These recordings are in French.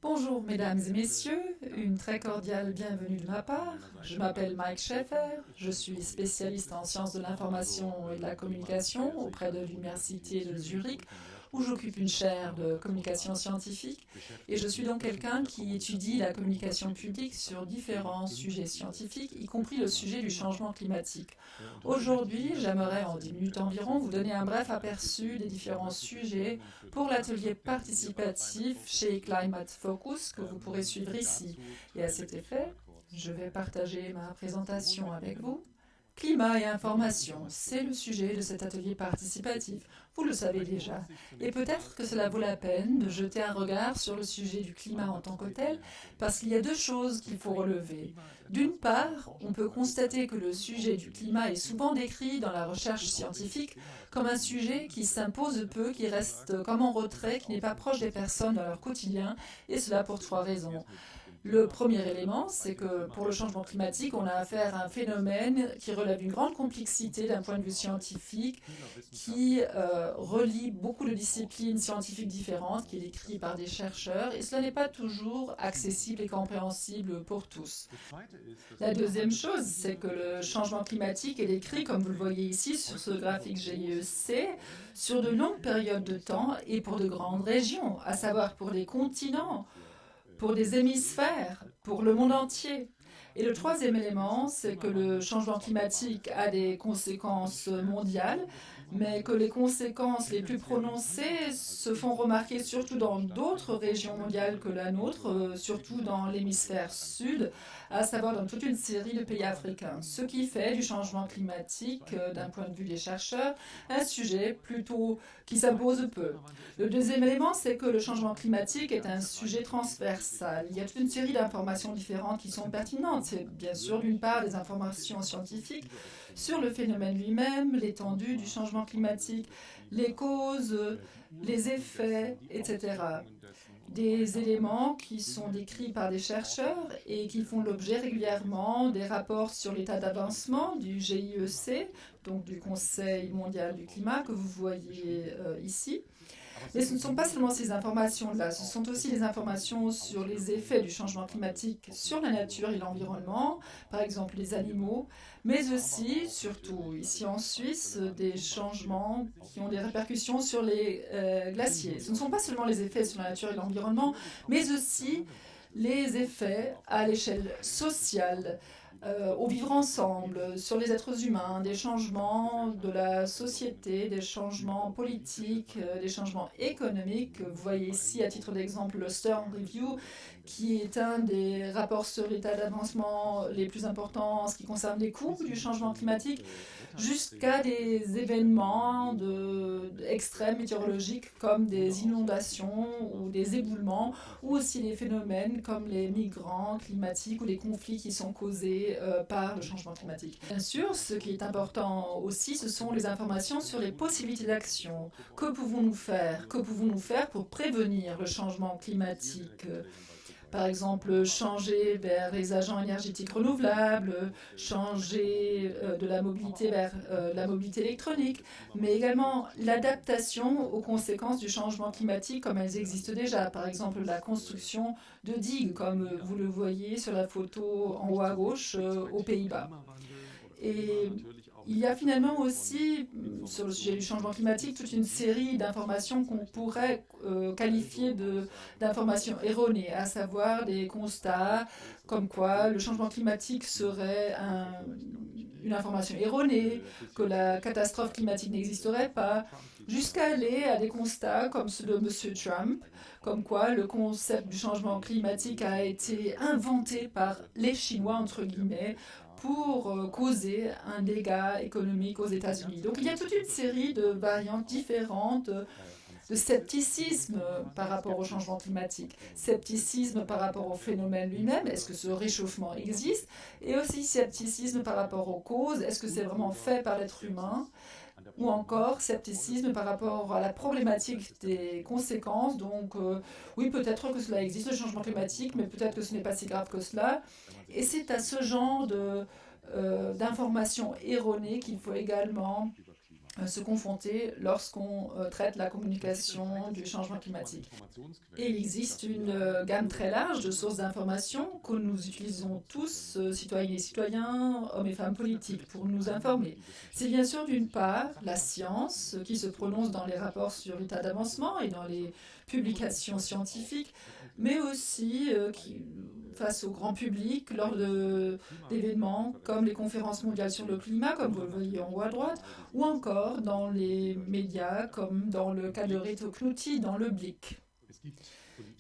Bonjour mesdames et messieurs, une très cordiale bienvenue de ma part. Je m'appelle Mike Schaeffer, je suis spécialiste en sciences de l'information et de la communication auprès de l'Université de Zurich où j'occupe une chaire de communication scientifique et je suis donc quelqu'un qui étudie la communication publique sur différents sujets scientifiques, y compris le sujet du changement climatique. Aujourd'hui, j'aimerais en 10 minutes environ vous donner un bref aperçu des différents sujets pour l'atelier participatif chez Climate Focus que vous pourrez suivre ici. Et à cet effet, je vais partager ma présentation avec vous. Climat et information, c'est le sujet de cet atelier participatif. Vous le savez déjà. Et peut-être que cela vaut la peine de jeter un regard sur le sujet du climat en tant que tel, parce qu'il y a deux choses qu'il faut relever. D'une part, on peut constater que le sujet du climat est souvent décrit dans la recherche scientifique comme un sujet qui s'impose peu, qui reste comme en retrait, qui n'est pas proche des personnes dans leur quotidien, et cela pour trois raisons. Le premier élément, c'est que pour le changement climatique, on a affaire à un phénomène qui relève d'une grande complexité d'un point de vue scientifique, qui relie beaucoup de disciplines scientifiques différentes, qui est décrit par des chercheurs, et cela n'est pas toujours accessible et compréhensible pour tous. La deuxième chose, c'est que le changement climatique est décrit, comme vous le voyez ici sur ce graphique GIEC, sur de longues périodes de temps et pour de grandes régions, à savoir pour des continents, pour des hémisphères, pour le monde entier. Et le troisième élément, c'est que le changement climatique a des conséquences mondiales, mais que les conséquences les plus prononcées se font remarquer surtout dans d'autres régions mondiales que la nôtre, surtout dans l'hémisphère sud, à savoir dans toute une série de pays africains. Ce qui fait du changement climatique, d'un point de vue des chercheurs, un sujet plutôt qui s'impose peu. Le deuxième élément, c'est que le changement climatique est un sujet transversal. Il y a toute une série d'informations différentes qui sont pertinentes. C'est bien sûr d'une part des informations scientifiques sur le phénomène lui-même, l'étendue du changement climatique, les causes, les effets, etc. Des éléments qui sont décrits par des chercheurs et qui font l'objet régulièrement des rapports sur l'état d'avancement du GIEC, donc du Conseil mondial du climat que vous voyez ici. Mais ce ne sont pas seulement ces informations-là, ce sont aussi les informations sur les effets du changement climatique sur la nature et l'environnement, par exemple les animaux, mais aussi, surtout ici en Suisse, des changements qui ont des répercussions sur les glaciers. Ce ne sont pas seulement les effets sur la nature et l'environnement, mais aussi les effets à l'échelle sociale, au vivre ensemble, sur les êtres humains, des changements de la société, des changements politiques, des changements économiques. Vous voyez ici, à titre d'exemple, le Stern Review, qui est un des rapports sur l'état d'avancement les plus importants en ce qui concerne les coûts du changement climatique, jusqu'à des événements extrêmes météorologiques comme des inondations ou des éboulements, ou aussi des phénomènes comme les migrants climatiques ou les conflits qui sont causés par le changement climatique. Bien sûr, ce qui est important aussi, ce sont les informations sur les possibilités d'action. Que pouvons-nous faire? Que pouvons-nous faire pour prévenir le changement climatique? Par exemple, changer vers les agents énergétiques renouvelables, changer de la mobilité vers la mobilité électronique, mais également l'adaptation aux conséquences du changement climatique comme elles existent déjà. Par exemple, la construction de digues, comme vous le voyez sur la photo en haut à gauche aux Pays-Bas. Et il y a finalement aussi, sur le sujet du changement climatique, toute une série d'informations qu'on pourrait qualifier d'informations erronées, à savoir des constats comme quoi le changement climatique serait une information erronée, que la catastrophe climatique n'existerait pas, jusqu'à aller à des constats comme ceux de M. Trump, comme quoi le concept du changement climatique a été inventé par les Chinois, entre guillemets, pour causer un dégât économique aux États-Unis. Donc il y a toute une série de variantes différentes de scepticisme par rapport au changement climatique, scepticisme par rapport au phénomène lui-même, est-ce que ce réchauffement existe, et aussi scepticisme par rapport aux causes, est-ce que c'est vraiment fait par l'être humain, ou encore scepticisme par rapport à la problématique des conséquences. Donc oui, peut-être que cela existe, le changement climatique, mais peut-être que ce n'est pas si grave que cela. Et c'est à ce genre d'informations erronées qu'il faut également se confronter lorsqu'on traite la communication du changement climatique. Et il existe une gamme très large de sources d'informations que nous utilisons tous, citoyennes et citoyens, hommes et femmes politiques, pour nous informer. C'est bien sûr d'une part la science qui se prononce dans les rapports sur l'état d'avancement et dans les publications scientifiques, mais aussi face au grand public lors d'événements comme les conférences mondiales sur le climat, comme vous le voyez en haut à droite, ou encore dans les médias comme dans le cas de Reto Knutti dans le Blick.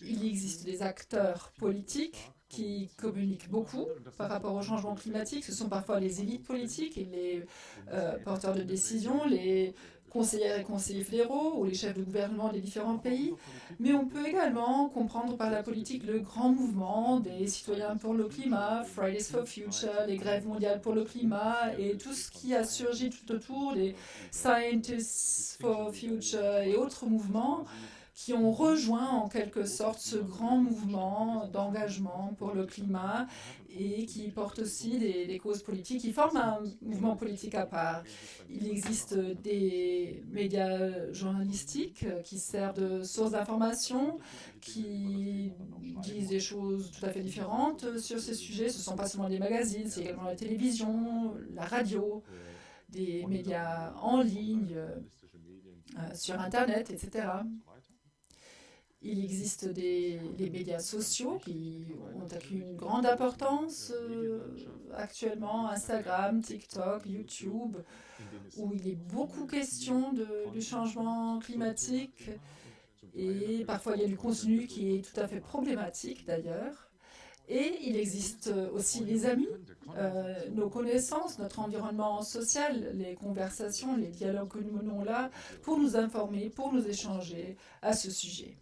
Il existe des acteurs politiques qui communiquent beaucoup par rapport au changement climatique. Ce sont parfois les élites politiques et les porteurs de décision, les conseillères et conseillers fédéraux ou les chefs de gouvernement des différents pays. Mais on peut également comprendre par la politique le grand mouvement des citoyens pour le climat, Fridays for Future, les grèves mondiales pour le climat et tout ce qui a surgi tout autour, les Scientists for Future et autres mouvements qui ont rejoint en quelque sorte ce grand mouvement d'engagement pour le climat et qui portent aussi des causes politiques, qui forment un mouvement politique à part. Il existe des médias journalistiques qui servent de source d'information, qui disent des choses tout à fait différentes sur ces sujets. Ce ne sont pas seulement des magazines, c'est également la télévision, la radio, des médias en ligne, sur Internet, etc. Il existe les médias sociaux qui ont acquis une grande importance actuellement, Instagram, TikTok, YouTube, où il est beaucoup question du changement climatique et parfois il y a du contenu qui est tout à fait problématique d'ailleurs. Et il existe aussi les amis, nos connaissances, notre environnement social, les conversations, les dialogues que nous menons là pour nous informer, pour nous échanger à ce sujet.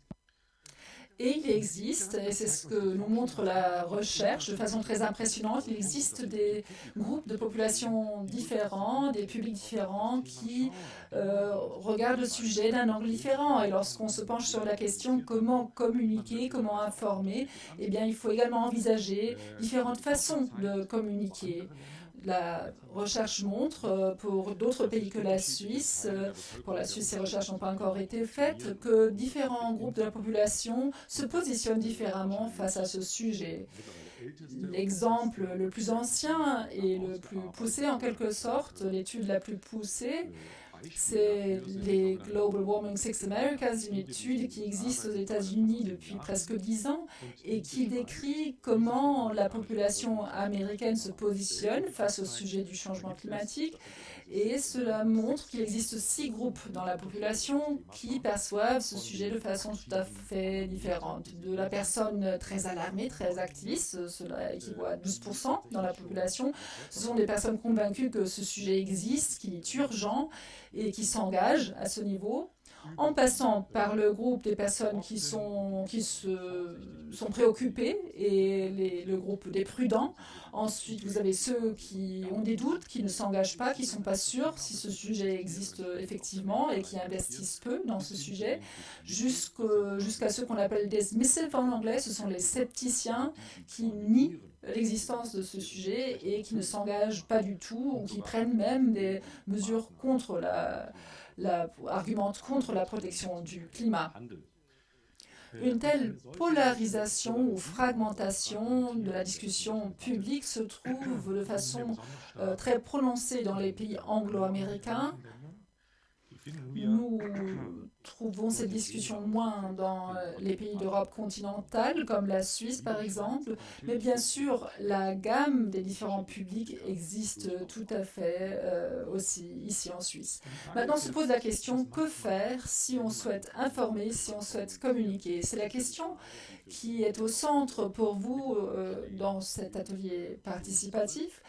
Et il existe, et c'est ce que nous montre la recherche de façon très impressionnante, il existe des groupes de populations différents, des publics différents qui regardent le sujet d'un angle différent. Et lorsqu'on se penche sur la question comment communiquer, comment informer, eh bien il faut également envisager différentes façons de communiquer. La recherche montre, pour d'autres pays que la Suisse, pour la Suisse ces recherches n'ont pas encore été faites, que différents groupes de la population se positionnent différemment face à ce sujet. L'exemple le plus ancien et le plus poussé en quelque sorte, l'étude la plus poussée, c'est les Global Warming Six Americas, une étude qui existe aux États-Unis depuis presque 10 ans et qui décrit comment la population américaine se positionne face au sujet du changement climatique. Et cela montre qu'il existe 6 groupes dans la population qui perçoivent ce sujet de façon tout à fait différente. De la personne très alarmée, très activiste, cela équivaut à 12% dans la population. Ce sont des personnes convaincues que ce sujet existe, qu'il est urgent et qui s'engagent à ce niveau, en passant par le groupe des personnes qui sont préoccupées et le groupe des prudents. Ensuite, vous avez ceux qui ont des doutes, qui ne s'engagent pas, qui ne sont pas sûrs si ce sujet existe effectivement et qui investissent peu dans ce sujet, jusqu'à ceux qu'on appelle dismissive en anglais, ce sont les scepticiens qui nient l'existence de ce sujet et qui ne s'engagent pas du tout ou qui prennent même des mesures contre argumentent contre la protection du climat. Une telle polarisation ou fragmentation de la discussion publique se trouve de façon très prononcée dans les pays anglo-américains. Nous trouvons cette discussion moins dans les pays d'Europe continentale, comme la Suisse par exemple, mais bien sûr, la gamme des différents publics existe tout à fait aussi ici en Suisse. Maintenant se pose la question, que faire si on souhaite informer, si on souhaite communiquer? C'est la question qui est au centre pour vous dans cet atelier participatif.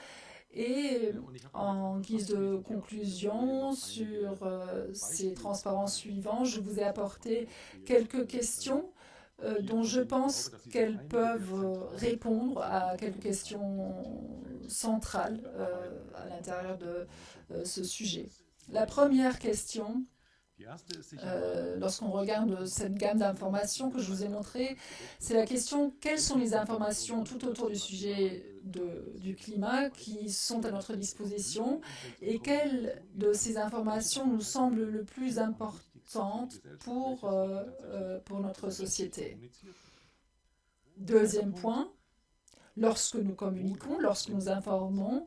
Et en guise de conclusion sur ces transparences suivantes, je vous ai apporté quelques questions dont je pense qu'elles peuvent répondre à quelques questions centrales à l'intérieur de ce sujet. La première question, lorsqu'on regarde cette gamme d'informations que je vous ai montrée, c'est la question: quelles sont les informations tout autour du sujet du climat qui sont à notre disposition et quelle de ces informations nous semble le plus importante pour notre société. Deuxième point, lorsque nous communiquons, lorsque nous informons,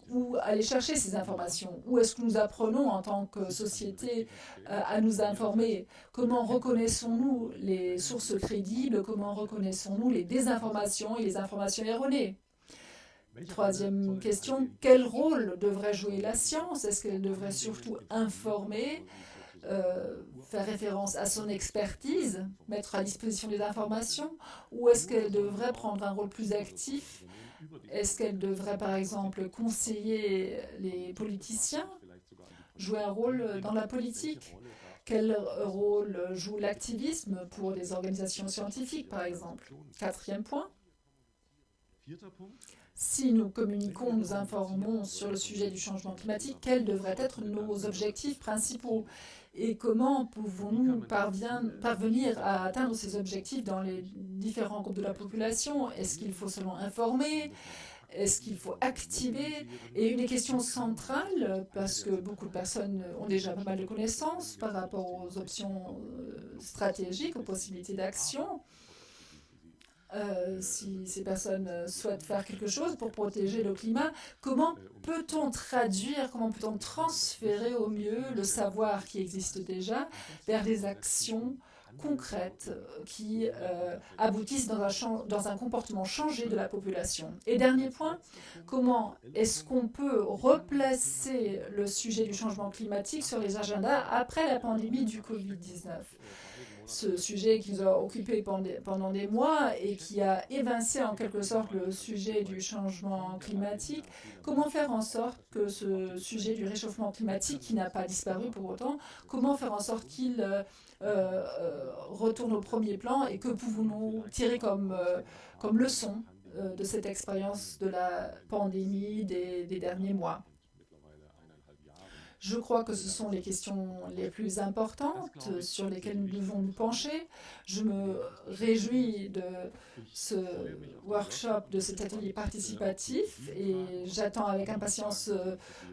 où aller chercher ces informations? Où est-ce que nous apprenons en tant que société à nous informer? Comment reconnaissons-nous les sources crédibles? Comment reconnaissons-nous les désinformations et les informations erronées? Troisième question, quel rôle devrait jouer la science? Est-ce qu'elle devrait surtout informer, faire référence à son expertise, mettre à disposition des informations, ou est-ce qu'elle devrait prendre un rôle plus actif? Est-ce qu'elle devrait, par exemple, conseiller les politiciens, jouer un rôle dans la politique? Quel rôle joue l'activisme pour les organisations scientifiques, par exemple? Quatrième point. Si nous communiquons, nous informons sur le sujet du changement climatique, quels devraient être nos objectifs principaux? Et comment pouvons-nous parvenir à atteindre ces objectifs dans les différents groupes de la population? Est-ce qu'il faut seulement informer? Est-ce qu'il faut activer? Et une des questions centrales, parce que beaucoup de personnes ont déjà pas mal de connaissances par rapport aux options stratégiques, aux possibilités d'action, si ces personnes souhaitent faire quelque chose pour protéger le climat, comment peut-on traduire, comment peut-on transférer au mieux le savoir qui existe déjà vers des actions concrètes qui aboutissent dans un comportement changé de la population? Et dernier point, comment est-ce qu'on peut replacer le sujet du changement climatique sur les agendas après la pandémie du Covid-19? Ce sujet qui nous a occupés pendant des mois et qui a évincé en quelque sorte le sujet du changement climatique. Comment faire en sorte que ce sujet du réchauffement climatique, qui n'a pas disparu pour autant, comment faire en sorte qu'il retourne au premier plan et que pouvons-nous tirer comme leçon de cette expérience de la pandémie des derniers mois? Je crois que ce sont les questions les plus importantes sur lesquelles nous devons nous pencher. Je me réjouis de ce workshop, de cet atelier participatif et j'attends avec impatience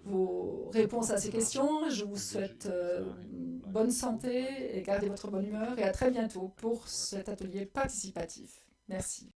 vos réponses à ces questions. Je vous souhaite bonne santé et gardez votre bonne humeur et à très bientôt pour cet atelier participatif. Merci.